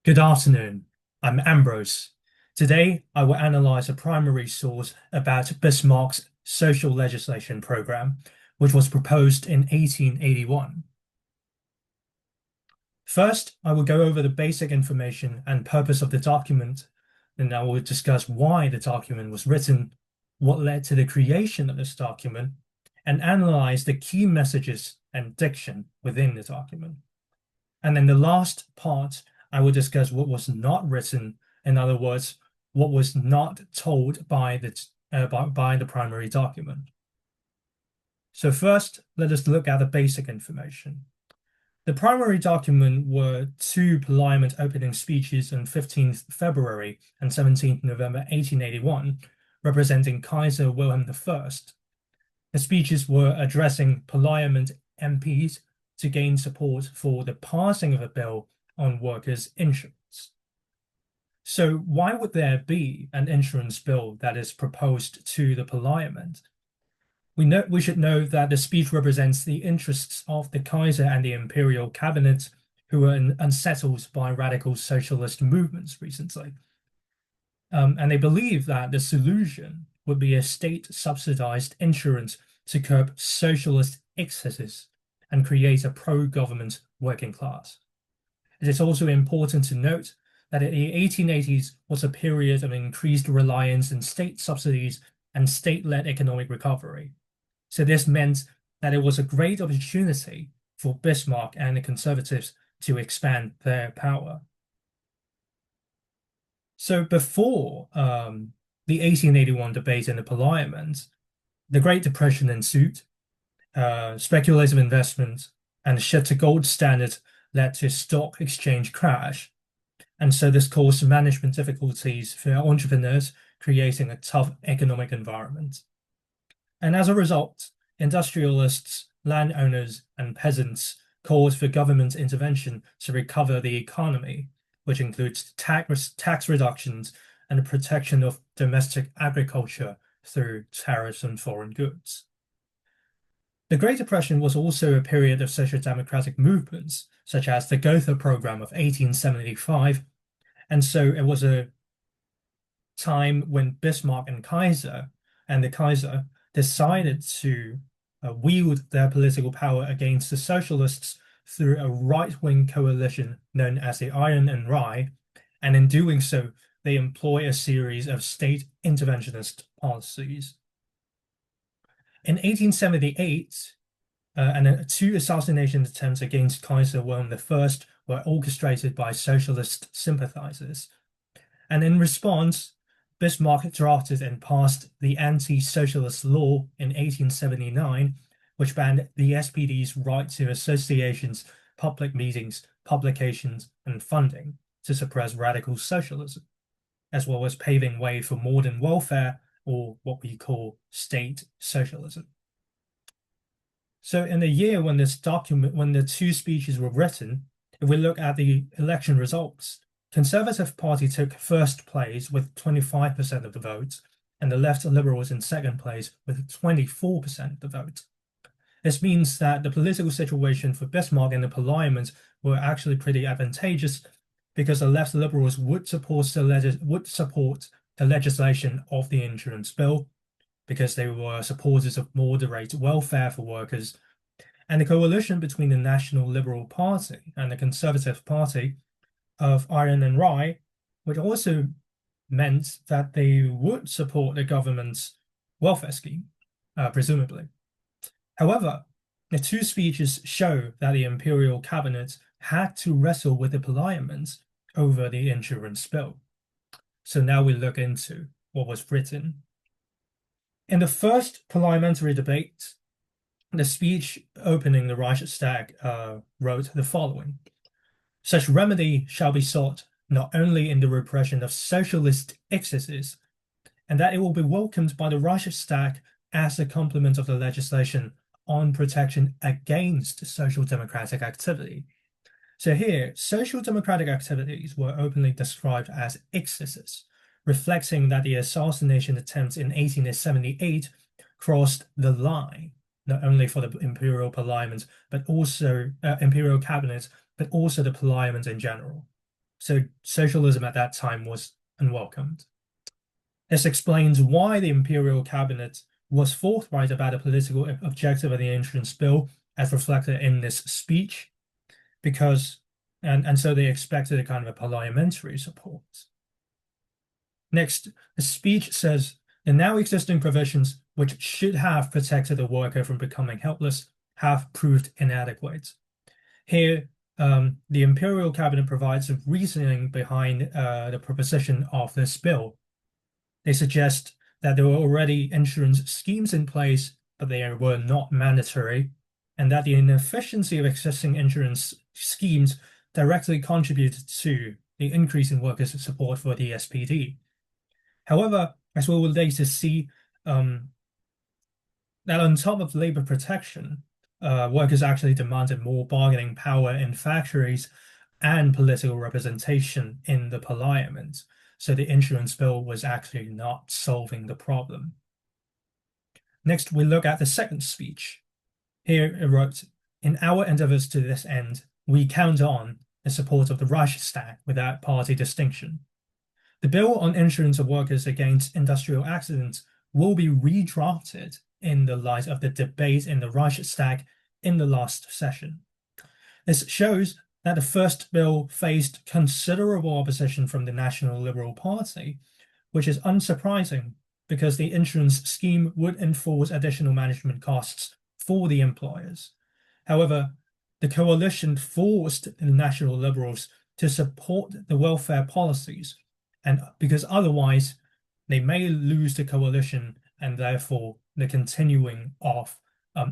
Good afternoon. I'm Ambrose. Today, I will analyze a primary source about Bismarck's social legislation program, which was proposed in 1881. First, I will go over the basic information and purpose of the document, then I will discuss why the document was written, what led to the creation of this document, and analyze the key messages and diction within the document. And in the last part, I will discuss what was not written. In other words, what was not told by the primary document. So first, let us look at the basic information. The primary document were two Parliament opening speeches on 15th February and 17th November 1881, representing Kaiser Wilhelm I. The speeches were addressing Parliament MPs to gain support for the passing of a bill on workers' insurance. So why would there be an insurance bill that is proposed to the Parliament? We should know that the speech represents the interests of the Kaiser and the imperial cabinet, who were unsettled by radical socialist movements recently. And they believe that the solution would be a state-subsidized insurance to curb socialist excesses and create a pro-government working class. It is also important to note that the 1880s was a period of increased reliance on state subsidies and state-led economic recovery. So this meant that it was a great opportunity for Bismarck and the conservatives to expand their power. So before the 1881 debate in the Parliament, the Great Depression ensued. Speculative investment and the shift to gold standard led to stock exchange crash. And so this caused management difficulties for entrepreneurs, creating a tough economic environment. And as a result, industrialists, landowners, and peasants called for government intervention to recover the economy, which includes tax reductions and the protection of domestic agriculture through tariffs on foreign goods. The Great Depression was also a period of social democratic movements, such as the Gotha Program of 1875, and so it was a time when Bismarck and the Kaiser decided to wield their political power against the socialists through a right-wing coalition known as the Iron and Rye, and in doing so, they employ a series of state interventionist policies. In 1878, two assassination attempts against Kaiser Wilhelm I were orchestrated by socialist sympathizers. And in response, Bismarck drafted and passed the anti-socialist law in 1879, which banned the SPD's right to associations, public meetings, publications, and funding to suppress radical socialism, as well as paving way for modern welfare, or what we call state socialism. So in the year when the two speeches were written, if we look at the election results, Conservative Party took first place with 25% of the vote, and the Left Liberals in second place with 24% of the vote. This means that the political situation for Bismarck and the Parliament were actually pretty advantageous, because the Left Liberals would support the legislation of the insurance bill, because they were supporters of moderate welfare for workers, and the coalition between the National Liberal Party and the Conservative Party of Iron and Rye, which also meant that they would support the government's welfare scheme, presumably. However, the two speeches show that the imperial cabinet had to wrestle with the Parliament over the insurance bill. So now we look into what was written. In the first parliamentary debate, the speech opening the Reichstag wrote the following: "Such remedy shall be sought not only in the repression of socialist excesses, and that it will be welcomed by the Reichstag as a complement of the legislation on protection against social democratic activity." So here, social democratic activities were openly described as excesses, reflecting that the assassination attempts in 1878 crossed the line, not only for the imperial parliament, but also imperial cabinet, but also the parliament in general. so socialism at that time was unwelcomed. This explains why the imperial cabinet was forthright about the political objective of the insurance bill as reflected in this speech, because and so they expected a kind of a parliamentary support. Next, the speech says the now existing provisions, which should have protected the worker from becoming helpless, have proved inadequate. Here, the imperial cabinet provides a reasoning behind the proposition of this bill. They suggest that there were already insurance schemes in place, but they were not mandatory, and that the inefficiency of existing insurance schemes directly contributed to the increase in workers' support for the SPD. However, as we will later see, that on top of labor protection, workers actually demanded more bargaining power in factories and political representation in the parliament. So the insurance bill was actually not solving the problem. Next, we look at the second speech. Here it wrote, "In our endeavors to this end, we count on the support of the Reichstag without party distinction. The bill on insurance of workers against industrial accidents will be redrafted in the light of the debate in the Reichstag in the last session. This shows that the first bill faced considerable opposition from the National Liberal Party, which is unsurprising because the insurance scheme would enforce additional management costs for the employers. However, the coalition forced the National Liberals to support the welfare policies, and because otherwise they may lose the coalition and therefore the continuing of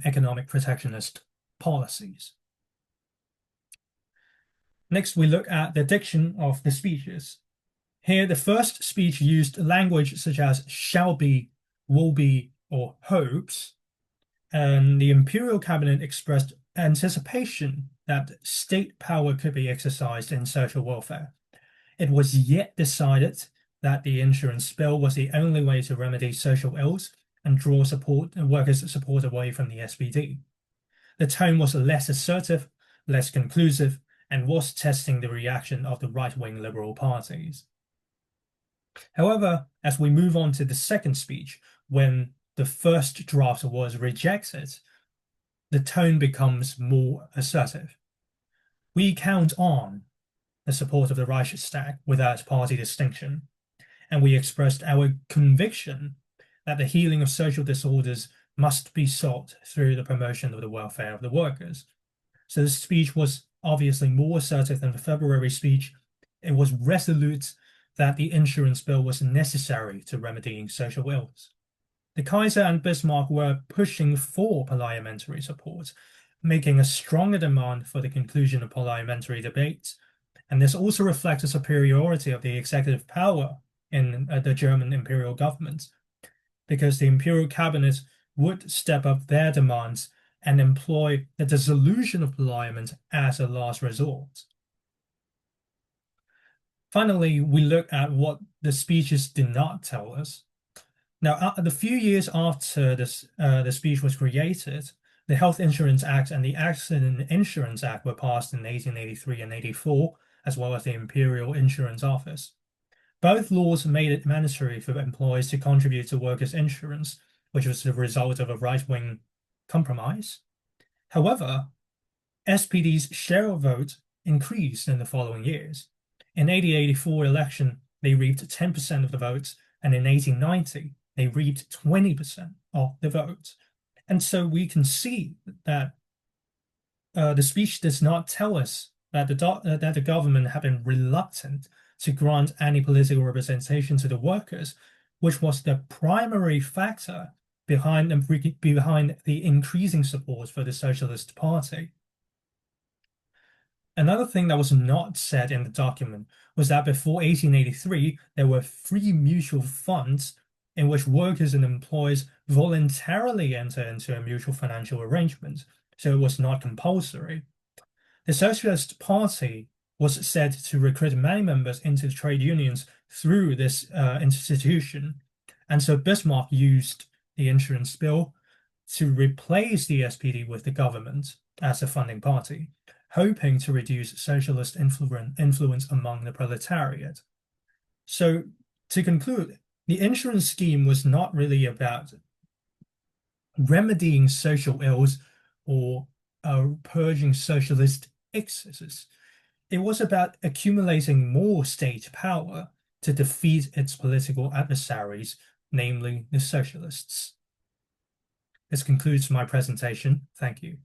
economic protectionist policies. Next, we look at the diction of the speeches. Here, the first speech used language such as shall be, will be, or hopes, and the imperial cabinet expressed anticipation that state power could be exercised in social welfare. It was yet decided that the insurance bill was the only way to remedy social ills and draw workers' support away from the SPD. The tone was less assertive, less conclusive, and was testing the reaction of the right-wing liberal parties. However, as we move on to the second speech, when the first draft was rejected, the tone becomes more assertive. We count on the support of the Reichstag without party distinction, and we expressed our conviction that the healing of social disorders must be sought through the promotion of the welfare of the workers. So the speech was obviously more assertive than the February speech. It was resolute that the insurance bill was necessary to remedying social ills. The Kaiser and Bismarck were pushing for parliamentary support, making a stronger demand for the conclusion of parliamentary debates, and this also reflects the superiority of the executive power in the German imperial government, because the imperial cabinet would step up their demands and employ the dissolution of parliament as a last resort. Finally, we look at what the speeches did not tell us. Now, the few years after the speech was created, the Health Insurance Act and the Accident Insurance Act were passed in 1883 and 84, as well as the Imperial Insurance Office. Both laws made it mandatory for employers to contribute to workers' insurance, which was the result of a right-wing compromise. However, SPD's share of vote increased in the following years. In 1884 election, they reaped 10% of the votes, and in 1890, they reaped 20% of the votes. And so we can see that the speech does not tell us that the government had been reluctant to grant any political representation to the workers, which was the primary factor behind the increasing support for the Socialist Party. Another thing that was not said in the document was that before 1883, there were free mutual funds in which workers and employees voluntarily enter into a mutual financial arrangement, so it was not compulsory. The Socialist Party was said to recruit many members into the trade unions through this institution, and so Bismarck used the insurance bill to replace the SPD with the government as a funding party. hoping to reduce socialist influence among the proletariat. So, to conclude, the insurance scheme was not really about remedying social ills or purging socialist excesses. It was about accumulating more state power to defeat its political adversaries, namely the socialists. This concludes my presentation. Thank you.